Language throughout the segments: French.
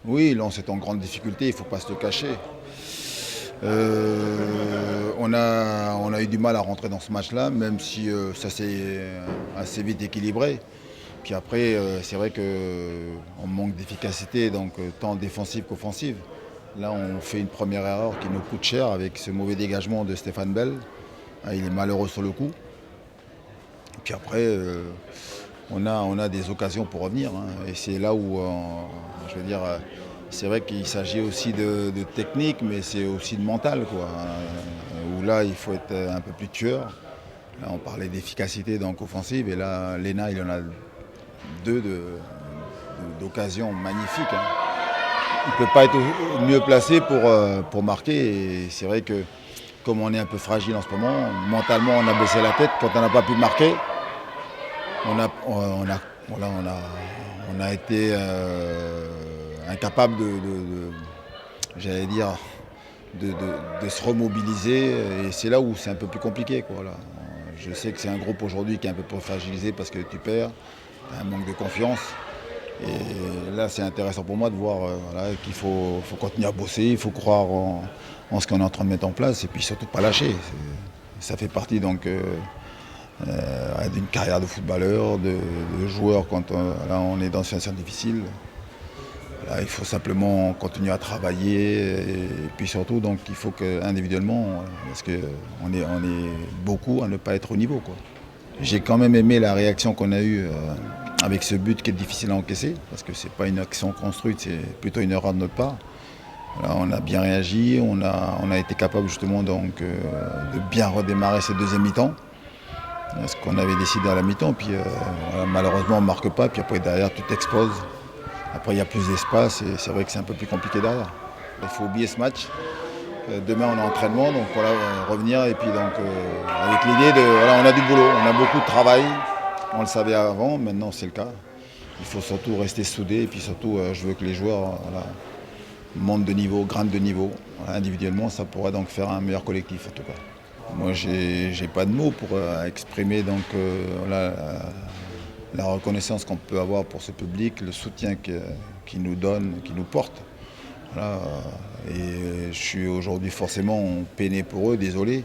Oui, Lens est en grande difficulté, il ne faut pas se le cacher. On a eu du mal à rentrer dans ce match-là, même si ça s'est assez vite équilibré. Puis après, c'est vrai qu'on manque d'efficacité, donc tant défensive qu'offensive. Là, on fait une première erreur qui nous coûte cher avec ce mauvais dégagement de Stéphane Bell. Ah, il est malheureux sur le coup. Puis après, on a des occasions pour revenir, hein. Et c'est là où, je veux dire, c'est vrai qu'il s'agit aussi de technique, mais c'est aussi de mental, quoi. Où là, il faut être un peu plus tueur. Là, on parlait d'efficacité donc offensive, et là, Lena, il en a deux d'occasions magnifiques, hein. Il ne peut pas être mieux placé pour marquer. Et c'est vrai que comme on est un peu fragile en ce moment, mentalement on a baissé la tête. Quand on n'a pas pu marquer, voilà, on a été incapable j'allais dire, de se remobiliser. Et c'est là où c'est un peu plus compliqué, quoi, là. Je sais que c'est un groupe aujourd'hui qui est un peu plus fragilisé parce que tu perds, un manque de confiance. Et là, c'est intéressant pour moi de voir voilà, qu'il faut continuer à bosser, il faut croire en ce qu'on est en train de mettre en place et puis surtout pas lâcher. Ça fait partie donc d'une carrière de footballeur, de joueur quand là, on est dans une situation difficile. Là, il faut simplement continuer à travailler et puis surtout donc il faut que individuellement, parce qu'on est beaucoup à ne pas être au niveau, quoi. J'ai quand même aimé la réaction qu'on a eue avec ce but qui est difficile à encaisser, parce que c'est pas une action construite, c'est plutôt une erreur de notre part. Là, on a bien réagi, on a été capable justement donc, de bien redémarrer cette deuxième mi-temps, ce qu'on avait décidé à la mi-temps, puis voilà, malheureusement on ne marque pas, puis après derrière tu t'exposes. Après il y a plus d'espace et c'est vrai que c'est un peu plus compliqué derrière. Il faut oublier ce match. Demain on a entraînement, donc voilà, revenir et puis donc avec l'idée de voilà, on a du boulot, on a beaucoup de travail, on le savait avant, maintenant c'est le cas. Il faut surtout rester soudé et puis surtout je veux que les joueurs voilà, montent de niveau, grimpent de niveau. Voilà, individuellement ça pourrait donc faire un meilleur collectif en tout cas. Moi j'ai pas de mots pour exprimer donc voilà, la reconnaissance qu'on peut avoir pour ce public, le soutien qu'il nous donne, qu'il nous porte. Voilà, et je suis aujourd'hui forcément peiné pour eux, désolé.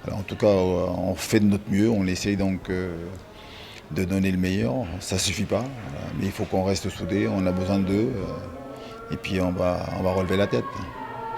Alors, en tout cas, on fait de notre mieux, on essaye donc de donner le meilleur. Ça ne suffit pas, voilà, mais il faut qu'on reste soudés, on a besoin d'eux, et puis on va relever la tête.